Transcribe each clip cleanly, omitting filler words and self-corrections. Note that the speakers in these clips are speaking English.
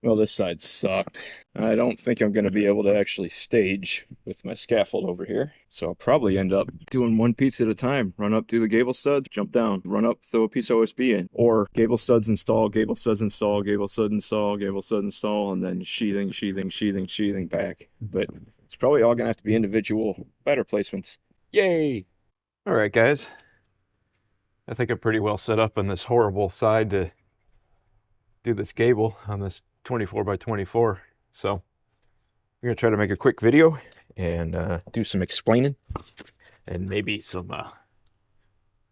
Well, this side sucked. I don't think I'm going to be able to actually stage with my scaffold over here. So I'll probably end up doing one piece at a time. Run up, do the gable studs, jump down, run up, throw a piece of OSB in. Or gable studs install, gable studs install, gable stud install, gable stud install, and then sheathing, sheathing, sheathing, sheathing back. But it's probably all going to have to be individual batter placements. Yay! All right, guys. I think I'm pretty well set up on this horrible side to do this gable on this 24 by 24. So I'm gonna try to make a quick video and do some explaining and maybe some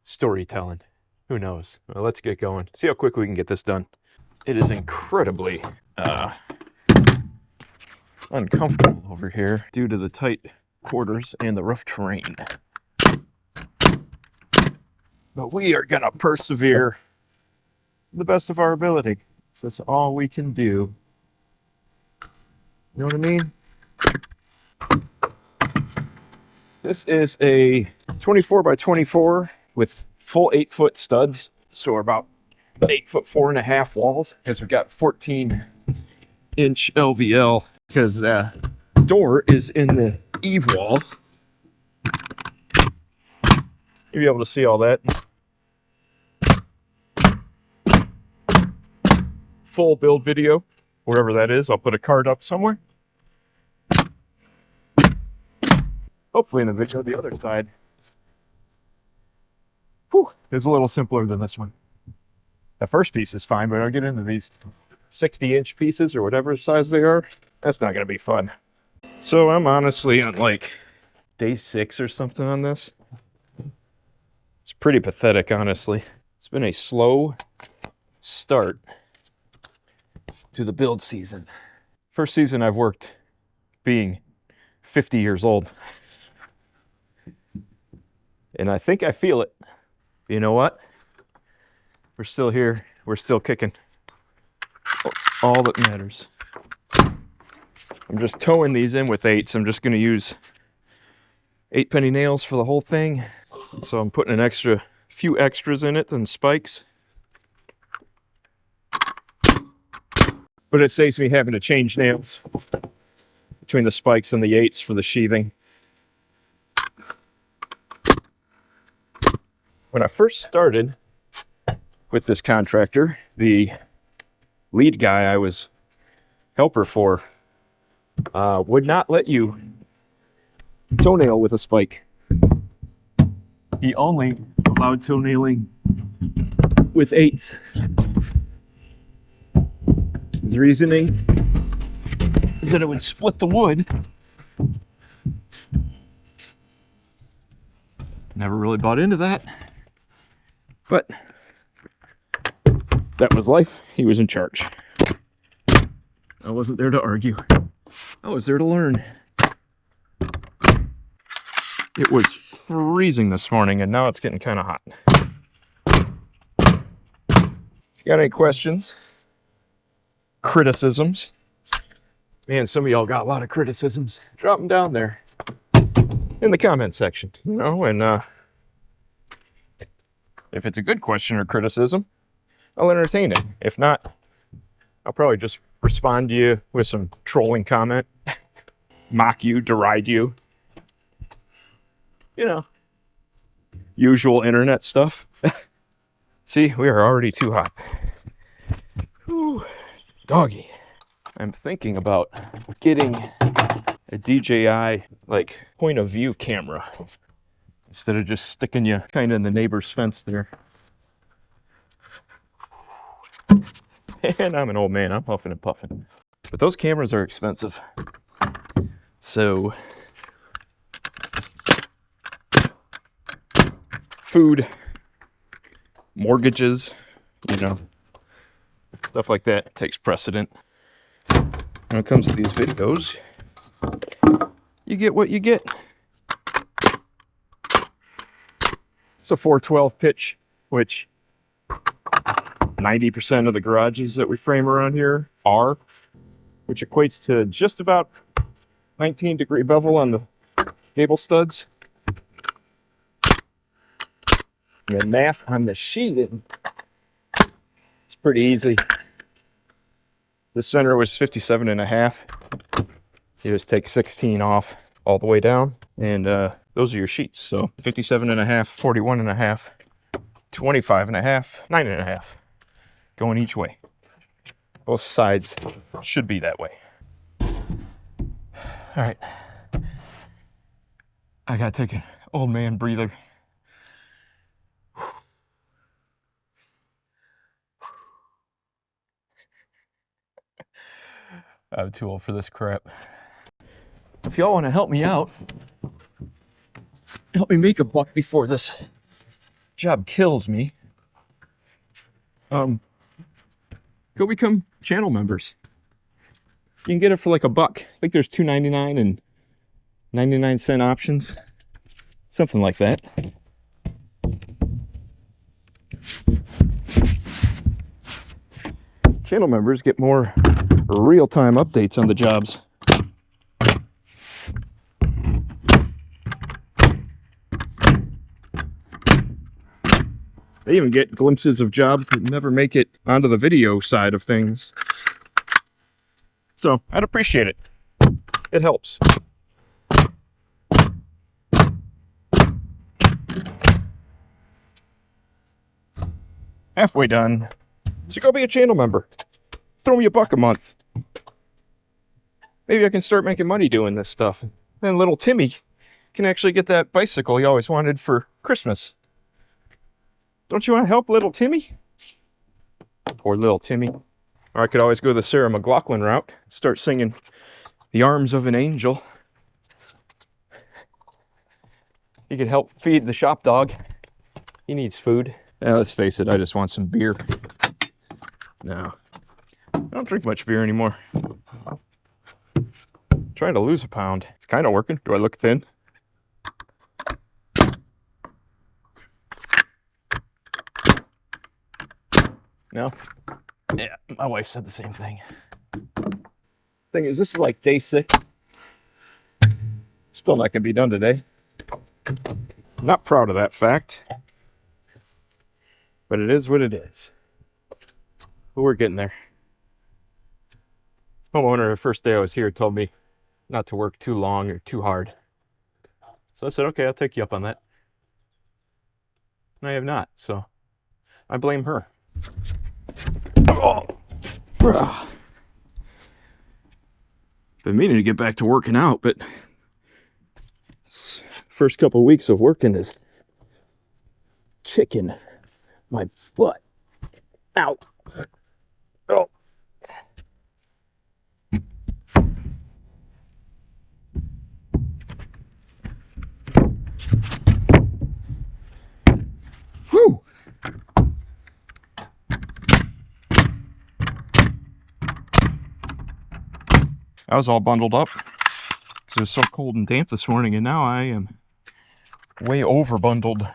storytelling. Who knows? Well, let's get going. See how quick we can get this done. It is incredibly uncomfortable over here due to the tight quarters and the rough terrain. But we are gonna persevere to the best of our ability. So that's all we can do. You know what I mean? This is a 24 by 24 with full 8-foot studs. So we're about 8 foot 4.5 walls, because we've got 14-inch LVL, because the door is in the eave wall. You'll be able to see all that. Full build video, wherever that is. I'll put a card up somewhere. Hopefully in the video, the other side. Whew, is a little simpler than this one. The first piece is fine, but I'll get into these 60-inch pieces or whatever size they are. That's not going to be fun. So I'm honestly on like day 6 or something on this. It's pretty pathetic, honestly. It's been a slow start to the build season. First season I've worked being 50 years old. And I think I feel it. You know what? We're still here. We're still kicking. All that matters. I'm just towing these in with 8s. I'm just going to use 8-penny nails for the whole thing. So I'm putting a few extras in it than spikes. But it saves me having to change nails between the spikes and the 8s for the sheathing. When I first started with this contractor, the lead guy I was helper for would not let you toenail with a spike. He only allowed toenailing with 8s. His reasoning is that it would split the wood. Never really bought into that. But that was life. He was in charge. I wasn't there to argue. I was there to learn. It was freezing this morning, and now it's getting kind of hot. If you got any questions, criticisms, man, some of y'all got a lot of criticisms, drop them down there in the comment section, you know, and if it's a good question or criticism, I'll entertain it. If not, I'll probably just respond to you with some trolling comment, mock you, deride you, you know, usual internet stuff. See, we are already too hot. Whew. Doggy. I'm thinking about getting a DJI like point of view camera instead of just sticking you kind of in the neighbor's fence there. And I'm an old man, I'm huffing and puffing. But those cameras are expensive. So food, mortgages, you know, stuff like that takes precedent. When it comes to these videos, you get what you get. It's a 412 pitch, which 90% of the garages that we frame around here are, which equates to just about 19-degree bevel on the gable studs. And math on the sheathing, it's pretty easy. The center was 57.5. You just take 16 off all the way down, and those are your sheets. So 57.5, 41.5, 25.5, 9.5, going each way. Both sides should be that way. All right. I gotta take an old man breather. I'm too old for this crap. If y'all want to help me out, help me make a buck before this job kills me, go become channel members. You can get it for like $1. I think there's $2.99 and 99-cent options, something like that. Channel members get more real-time updates on the jobs. They even get glimpses of jobs that never make it onto the video side of things. So I'd appreciate it. It helps. Halfway done. So go be a channel member. Throw me $1 a month. Maybe I can start making money doing this stuff. Then little Timmy can actually get that bicycle he always wanted for Christmas. Don't you want to help little Timmy? Poor little Timmy. Or I could always go the Sarah McLachlan route. Start singing The Arms of an Angel. He could help feed the shop dog. He needs food. Yeah, let's face it, I just want some beer. No. I don't drink much beer anymore. I'm trying to lose a pound. It's kind of working. Do I look thin? No? Yeah, my wife said the same thing. Thing is, this is like day 6. Still not gonna be done today. Not proud of that fact. But it is what it is. But we're getting there. Homeowner, the first day I was here, told me not to work too long or too hard. So I said, okay, I'll take you up on that. And I have not, so I blame her. Oh. Been meaning to get back to working out, but this first couple of weeks of working is kicking my butt. Ow. Oh. Whew. I was all bundled up because it was so cold and damp this morning, and now I am way over bundled.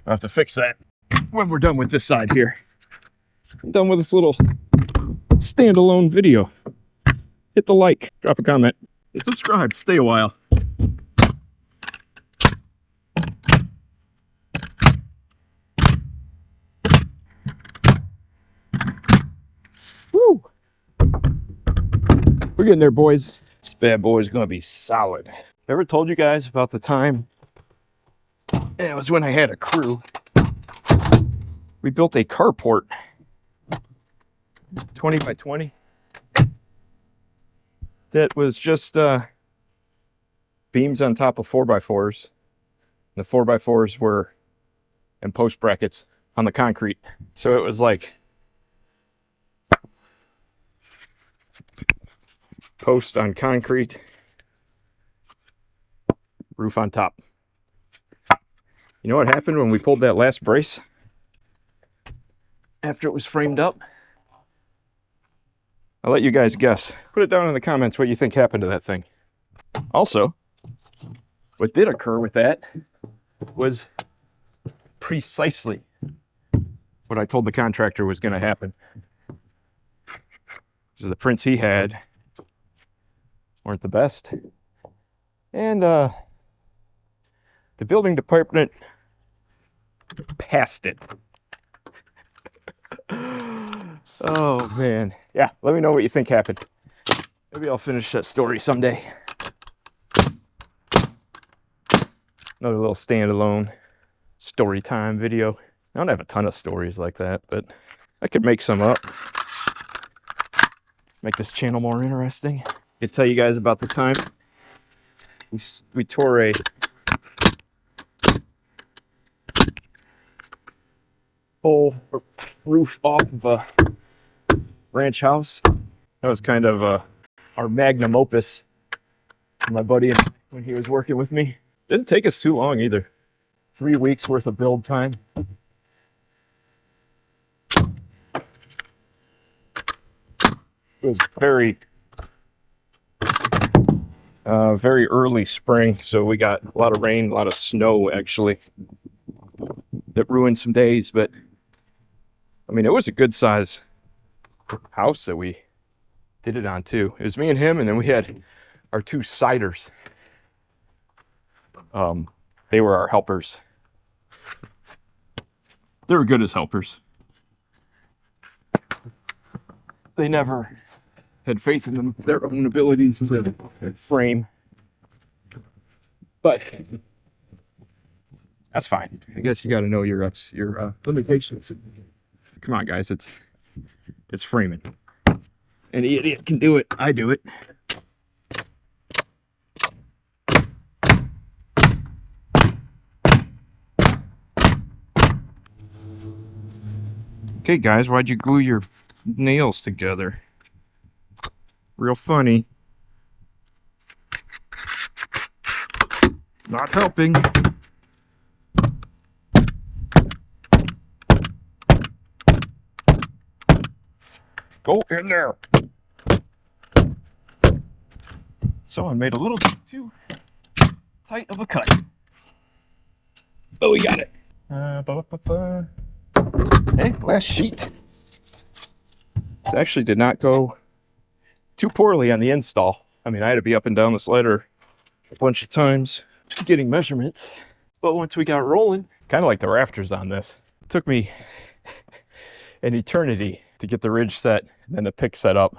I'll have to fix that when we're done with this side here. I'm done with this little standalone video. Hit the like, drop a comment, and subscribe. Stay a while. Woo! We're getting there, boys. This bad boy is gonna be solid. Ever told you guys about the time? Yeah, it was when I had a crew. We built a carport, 20 by 20. That was just beams on top of 4x4s. The 4x4s were in post brackets on the concrete. So it was like post on concrete, roof on top. You know what happened when we pulled that last brace? After it was framed up? I'll let you guys guess. Put it down in the comments what you think happened to that thing. Also, what did occur with that was precisely what I told the contractor was going to happen. Because the prints he had weren't the best. And the building department passed it. Oh, man. Yeah, let me know what you think happened. Maybe I'll finish that story someday. Another little standalone story time video. I don't have a ton of stories like that, but I could make some up. Make this channel more interesting. I could tell you guys about the time we tore a whole roof off of a ranch house. That was kind of our magnum opus for my buddy when he was working with me. Didn't take us too long either. 3 weeks worth of build time. It was very early spring, so we got a lot of rain, a lot of snow actually. That ruined some days, but I mean, it was a good size house that we did it on too. It was me and him, and then we had our 2 siders. They were our helpers. They were good as helpers. They never had faith in their own abilities to frame. But that's fine. I guess you got to know your limitations. Come on, guys. It's framing. Any idiot can do it. I do it. Okay, guys, why'd you glue your nails together? Real funny. Not helping. Go in there. So I made a little too tight of a cut. Oh, we got it. Hey, last sheet. This actually did not go too poorly on the install. I mean, I had to be up and down the slider a bunch of times getting measurements. But once we got rolling, kind of like the rafters on this, it took me an eternity to get the ridge set and then the pick set up.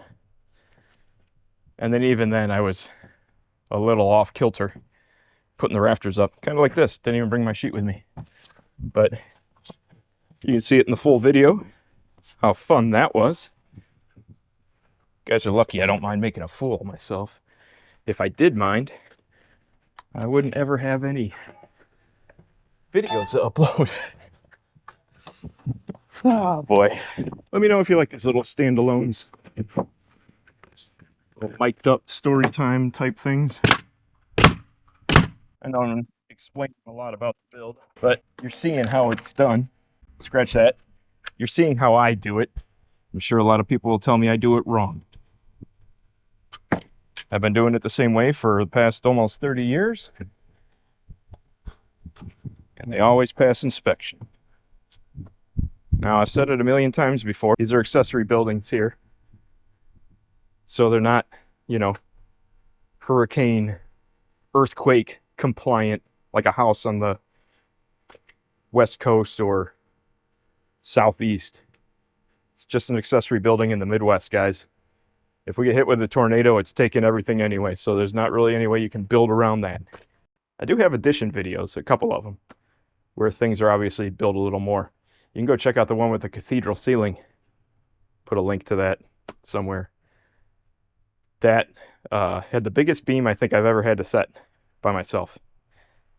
And then even then I was a little off kilter putting the rafters up. Kind of like this. Didn't even bring my sheet with me. But you can see it in the full video, how fun that was. You guys are lucky I don't mind making a fool of myself. If I did mind, I wouldn't ever have any videos to upload. Oh boy. Let me know if you like these little standalones. Little mic'd up story time type things. I know I'm explaining a lot about the build, but you're seeing how it's done. Scratch that. You're seeing how I do it. I'm sure a lot of people will tell me I do it wrong. I've been doing it the same way for the past almost 30 years. And they always pass inspection. Now, I've said it a million times before. These are accessory buildings here. So they're not, you know, hurricane, earthquake compliant like a house on the West Coast or Southeast. It's just an accessory building in the Midwest, guys. If we get hit with a tornado, it's taking everything anyway, so there's not really any way you can build around that. I do have addition videos, a couple of them, where things are obviously built a little more. You can go check out the one with the cathedral ceiling. Put a link to that somewhere. That had the biggest beam I think I've ever had to set by myself.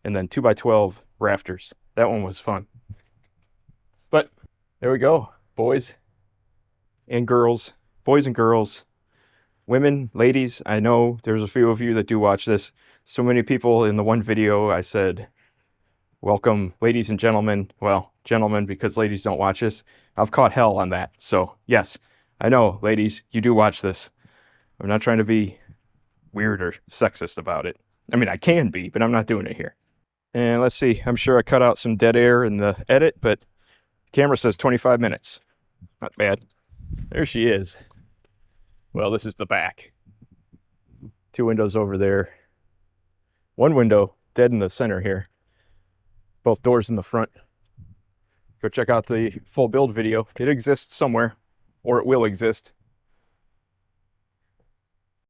And then 2x12 rafters. That one was fun. But there we go, boys and girls. Boys and girls. Women, ladies, I know there's a few of you that do watch this. So many people in the one video I said, welcome, ladies and gentlemen. Well, gentlemen, because ladies don't watch this. I've caught hell on that. So, yes, I know, ladies, you do watch this. I'm not trying to be weird or sexist about it. I mean, I can be, but I'm not doing it here. And let's see. I'm sure I cut out some dead air in the edit, but the camera says 25 minutes. Not bad. There she is. Well, this is the back. 2 windows over there. 1 window dead in the center here. Both doors in the front. Go check out the full build video. It exists somewhere. or it will exist